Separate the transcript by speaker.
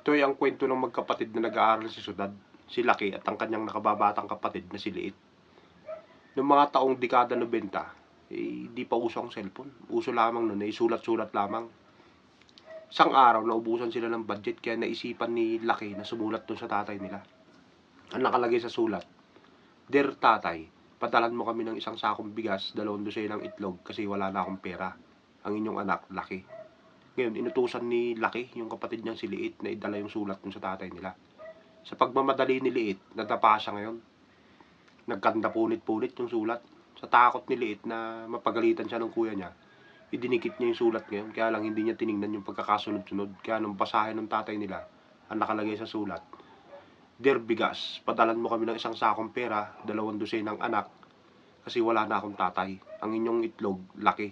Speaker 1: Ito ay ang kwento ng magkapatid na nag-aaral sa syudad, si Laki at ang kanyang nakababatang kapatid na si Liit. Noong mga taong dekada 90, di pa uso ang cellphone. Uso lamang noon ay sulat-sulat lamang. Isang araw, naubusan sila ng budget kaya naisipan ni Laki na sumulat doon sa tatay nila. Ang nakalagay sa sulat, "Dear tatay, padalan mo kami ng isang sakong bigas, 2 dosenang itlog kasi wala na akong pera. Ang inyong anak, Laki." Ngayon, inutusan ni Laki, yung kapatid niyang si Liit, na idala yung sulat dun sa tatay nila. Sa pagmamadali ni Liit, nadapa siya ngayon. Nagkanda punit-punit yung sulat. Sa takot ni Liit na mapagalitan siya ng kuya niya, idinikit niya yung sulat ngayon, kaya lang hindi niya tiningnan yung pagkakasunod-sunod. Kaya nung basahin ng tatay nila, ang nakalagay sa sulat, "Dear Bigas, padalan mo kami ng isang sakong pera, 2 dosenang anak, kasi wala na akong tatay. Ang inyong itlog, Laki."